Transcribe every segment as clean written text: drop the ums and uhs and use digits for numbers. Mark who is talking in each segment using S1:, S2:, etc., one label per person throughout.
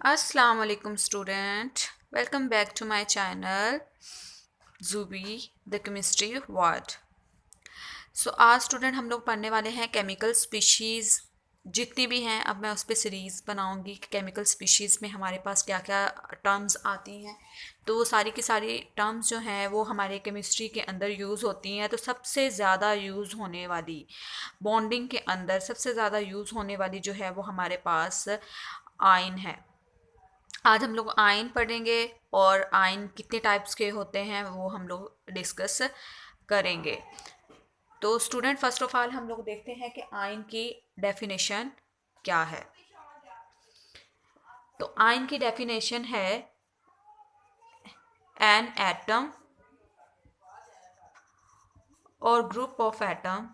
S1: अस्सलाम वालेकुम student, welcome back to my channel Zubi the chemistry world. आज स्टूडेंट हम लोग पढ़ने वाले हैं केमिकल स्पीशीज़ जितनी भी हैं। अब मैं उस पर सीरीज़ बनाऊंगी कि केमिकल स्पीशीज़ में हमारे पास क्या क्या टर्म्स आती हैं। तो वो सारी की सारी टर्म्स जो हैं वो हमारे केमिस्ट्री के अंदर यूज़ होती हैं। तो सबसे ज़्यादा यूज़ होने वाली बॉन्डिंग के अंदर सबसे ज़्यादा यूज़ होने वाली जो है वो हमारे पास आयन है। आज हम लोग आयन पढ़ेंगे और आयन कितने टाइप्स के होते हैं वो हम लोग डिस्कस करेंगे। तो स्टूडेंट फर्स्ट ऑफ ऑल हम लोग देखते हैं कि आयन की डेफिनेशन क्या है। तो आयन की डेफिनेशन है एन एटम और group of atom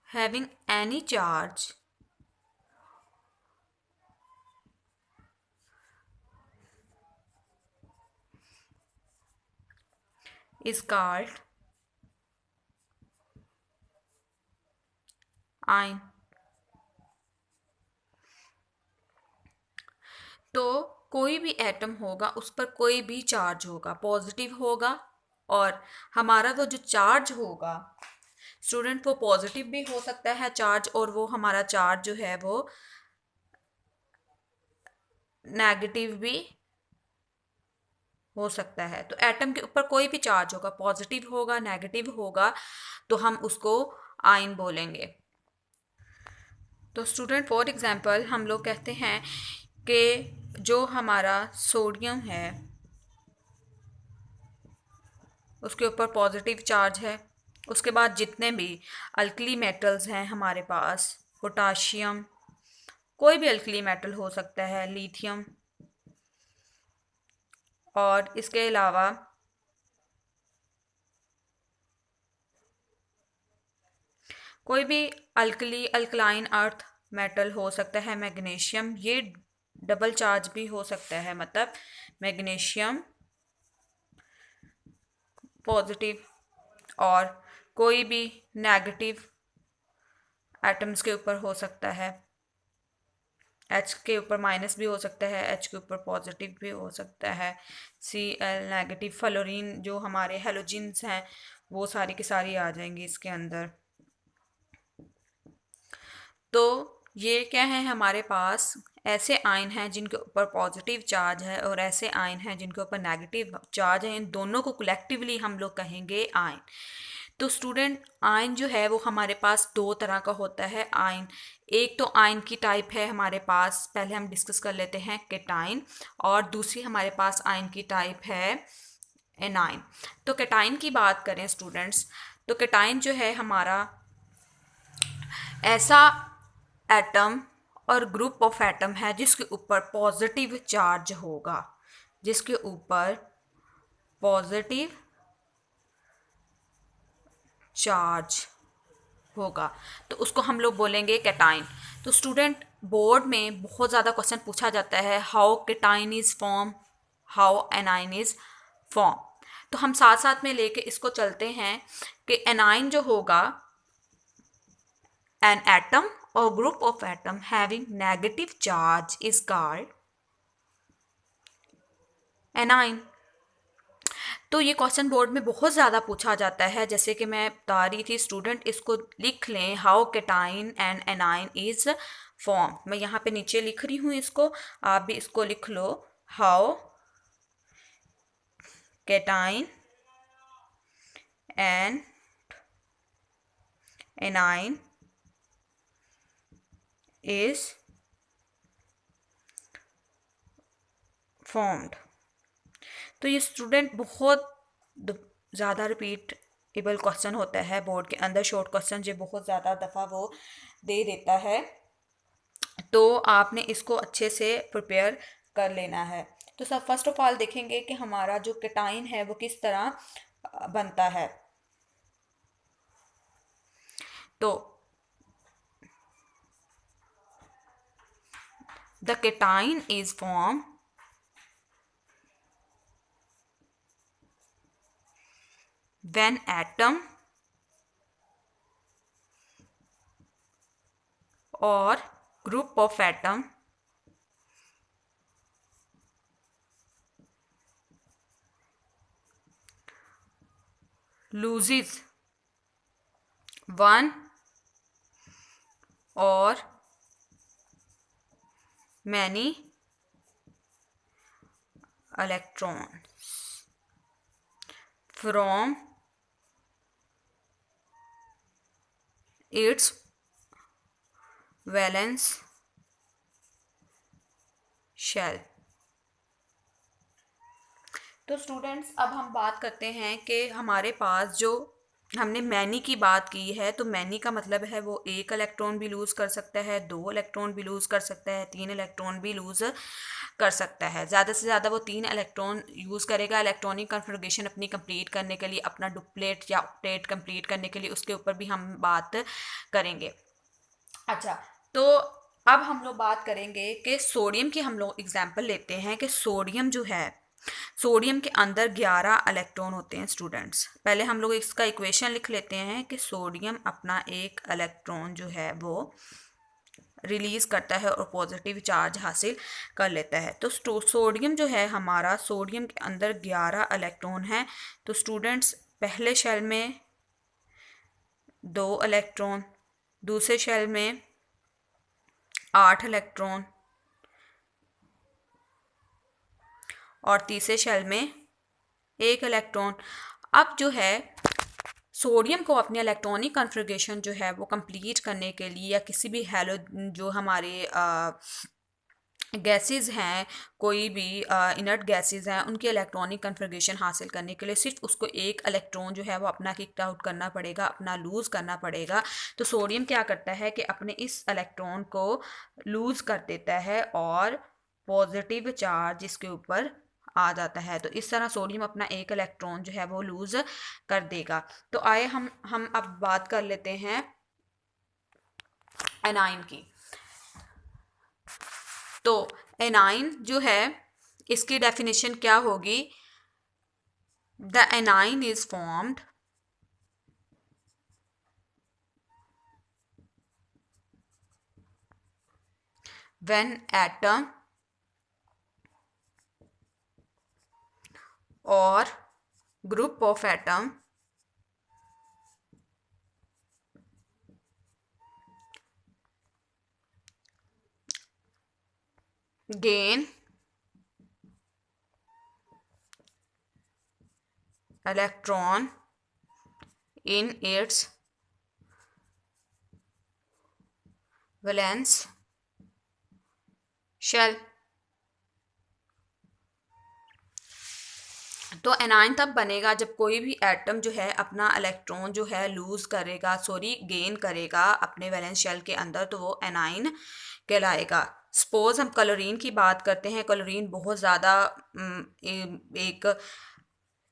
S1: having any charge is called ion. तो कोई भी एटम होगा उस पर कोई भी चार्ज होगा, पॉजिटिव होगा, और हमारा वो जो चार्ज होगा स्टूडेंट वो पॉजिटिव भी हो सकता है चार्ज, और वो हमारा चार्ज जो है वो नेगेटिव भी हो सकता है। तो एटम के ऊपर कोई भी चार्ज होगा, पॉजिटिव होगा, नेगेटिव होगा, तो हम उसको आयन बोलेंगे। तो स्टूडेंट फॉर एग्जांपल हम लोग कहते हैं कि जो हमारा सोडियम है उसके ऊपर पॉजिटिव चार्ज है। उसके बाद जितने भी अल्कली मेटल्स हैं हमारे पास, पोटाशियम, कोई भी अल्कली मेटल हो सकता है, लिथियम, और इसके अलावा कोई भी अल्कलाइन अर्थ मेटल हो सकता है, मैग्नीशियम, ये डबल चार्ज भी हो सकता है, मतलब मैग्नीशियम पॉजिटिव और कोई भी नेगेटिव एटम्स के ऊपर हो सकता है। एच के ऊपर माइनस भी हो सकता है, एच के ऊपर पॉजिटिव भी हो सकता है, सी एल नेगेटिव, फ्लोरीन जो हमारे हेलोजेंस हैं वो सारी की सारी आ जाएंगी इसके अंदर। तो ये क्या है, हमारे पास ऐसे आयन हैं जिनके ऊपर पॉजिटिव चार्ज है और ऐसे आयन हैं जिनके ऊपर नेगेटिव चार्ज है। इन दोनों को कलेक्टिवली हम लोग कहेंगे आयन। तो स्टूडेंट आयन जो है वो हमारे पास दो तरह का होता है आयन। एक तो आयन की टाइप है हमारे पास, पहले हम डिस्कस कर लेते हैं केटाइन, और दूसरी हमारे पास आयन की टाइप है एनाइन। तो केटाइन की बात करें स्टूडेंट्स, तो केटाइन जो है हमारा ऐसा एटम और ग्रुप ऑफ एटम है जिसके ऊपर पॉजिटिव चार्ज होगा, जिसके ऊपर पॉजिटिव चार्ज होगा, तो उसको हम लोग बोलेंगे केटाइन। तो स्टूडेंट बोर्ड में बहुत ज़्यादा क्वेश्चन पूछा जाता है, how cation is form, how A9 is form. तो हम साथ साथ में लेके इसको चलते हैं कि एनाइन जो होगा, an atom or group of atom having negative charge is called anion। तो ये क्वेश्चन बोर्ड में बहुत ज़्यादा पूछा जाता है, जैसे कि मैं बता रही थी स्टूडेंट, इसको लिख लें, how cation and anion is form. मैं यहाँ पे नीचे लिख रही हूँ इसको, आप भी इसको लिख लो, how cation and anion is formed. तो ये स्टूडेंट बहुत ज़्यादा रिपीटेबल क्वेश्चन होता है बोर्ड के अंदर, शॉर्ट क्वेश्चन जो बहुत ज़्यादा दफ़ा वो दे देता है, तो आपने इसको अच्छे से प्रिपेयर कर लेना है। तो सब फर्स्ट ऑफ ऑल देखेंगे कि हमारा जो केटाइन है वो किस तरह बनता है। तो the cation is form when atom और group of atom loses one or many electrons from its valence shell। तो स्टूडेंट्स अब हम बात करते हैं कि हमारे पास जो हमने मैनी की बात की है, तो मैनी का मतलब है वो एक इलेक्ट्रॉन भी लूज़ कर सकता है, 2 इलेक्ट्रॉन भी लूज़ कर सकता है, 3 इलेक्ट्रॉन भी लूज़ कर सकता है। ज़्यादा से ज़्यादा वो 3 इलेक्ट्रॉन यूज़ करेगा इलेक्ट्रॉनिक कन्फिगरेशन अपनी कंप्लीट करने के लिए, अपना डुप्लेट या ऑक्टेट कंप्लीट करने के लिए। उसके ऊपर भी हम बात करेंगे। अच्छा, तो अब हम लोग बात करेंगे कि सोडियम की हम लोग एग्जांपल लेते हैं कि सोडियम जो है, सोडियम के अंदर 11 इलेक्ट्रॉन होते हैं स्टूडेंट्स। पहले हम लोग इसका इक्वेशन लिख लेते हैं कि सोडियम अपना एक इलेक्ट्रॉन जो है वो रिलीज करता है और पॉजिटिव चार्ज हासिल कर लेता है। तो सोडियम जो है हमारा, सोडियम के अंदर 11 इलेक्ट्रॉन हैं। तो स्टूडेंट्स पहले शेल में 2 इलेक्ट्रॉन, दूसरे शेल में 8 इलेक्ट्रॉन और तीसरे शेल में 1 इलेक्ट्रॉन। अब जो है सोडियम को अपने इलेक्ट्रॉनिक कन्फिगरेशन जो है वो कंप्लीट करने के लिए, या किसी भी हैलो जो हमारे गैसेस हैं, कोई भी इनर्ट गैसेस हैं, उनकी इलेक्ट्रॉनिक कन्फिगरेशन हासिल करने के लिए सिर्फ उसको एक इलेक्ट्रॉन जो है वो अपना किक आउट करना पड़ेगा, अपना लूज़ करना पड़ेगा। तो सोडियम क्या करता है कि अपने इस इलेक्ट्रॉन को लूज़ कर देता है और पॉजिटिव चार्ज इसके ऊपर आ जाता है। तो इस तरह सोडियम अपना एक इलेक्ट्रॉन जो है वो लूज़ कर देगा। तो आए हम अब बात कर लेते हैं एनाइन की। तो एनाइन जो है इसकी डेफिनेशन क्या होगी? The anion is formed when atom और group of atom gain electron in its valence shell। तो एनाइन तब बनेगा जब कोई भी एटम जो है अपना इलेक्ट्रॉन जो है लूज़ करेगा, गेन करेगा अपने वैलेंस शेल के अंदर, तो वो एनाइन कहलाएगा। सपोज हम क्लोरीन की बात करते हैं। क्लोरीन बहुत ज़्यादा एक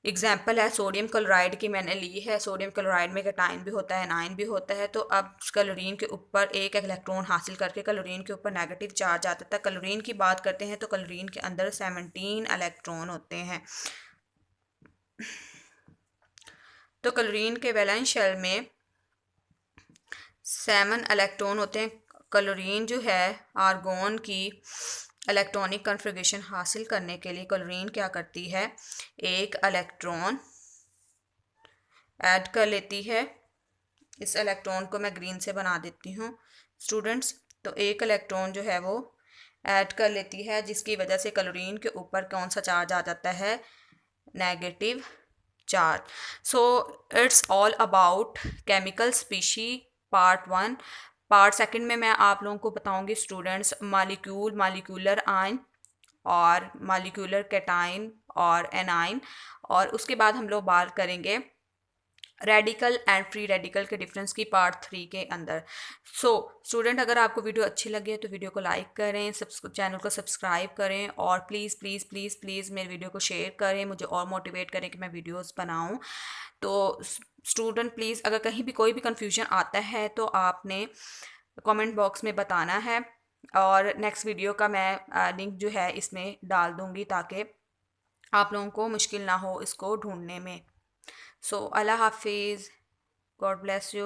S1: एग्जाम्पल है सोडियम क्लोराइड की मैंने ली है। सोडियम क्लोराइड में कैटाइन भी होता है, एनाइन भी होता है। तो अब क्लोरीन के ऊपर एक इलेक्ट्रॉन हासिल करके क्लोरीन के ऊपर नेगेटिव चार्ज आता था। क्लोरीन की बात करते हैं तो क्लोरीन के अंदर 17 इलेक्ट्रॉन होते हैं। तो क्लोरीन के वैलेंस शेल में 7 इलेक्ट्रॉन होते हैं। क्लोरीन जो है आर्गोन की इलेक्ट्रॉनिक कन्फिगरेशन हासिल करने के लिए क्लोरीन क्या करती है, एक इलेक्ट्रॉन ऐड कर लेती है। इस इलेक्ट्रॉन को मैं ग्रीन से बना देती हूँ स्टूडेंट्स। तो एक इलेक्ट्रॉन जो है वो ऐड कर लेती है, जिसकी वजह से क्लोरीन के ऊपर कौन सा चार्ज आ जाता है, negative charge. So it's all about chemical species part 1। Part 2 में मैं आप लोगों को बताऊंगी स्टूडेंट्स मॉलिक्यूल, मॉलिक्यूलर आयन और मॉलिक्यूलर कैटाइन और एनाइन। और उसके बाद हम लोग बात करेंगे रेडिकल एंड फ्री रेडिकल के डिफरेंस की पार्ट 3 के अंदर। सो स्टूडेंट, अगर आपको वीडियो अच्छी लगी है तो वीडियो को लाइक करें, चैनल को सब्सक्राइब करें और प्लीज़ प्लीज़ प्लीज़ प्लीज़ मेरे वीडियो को शेयर करें, मुझे और मोटिवेट करें कि मैं वीडियोस बनाऊं। तो स्टूडेंट प्लीज़, अगर कहीं भी कोई भी कन्फ्यूजन आता है तो आपने कमेंट बॉक्स में बताना है और नेक्स्ट वीडियो का मैं लिंक जो है इसमें डाल दूँगी ताकि आप लोगों को मुश्किल ना हो इसको ढूंढने में। So, Allah Hafiz. God bless you.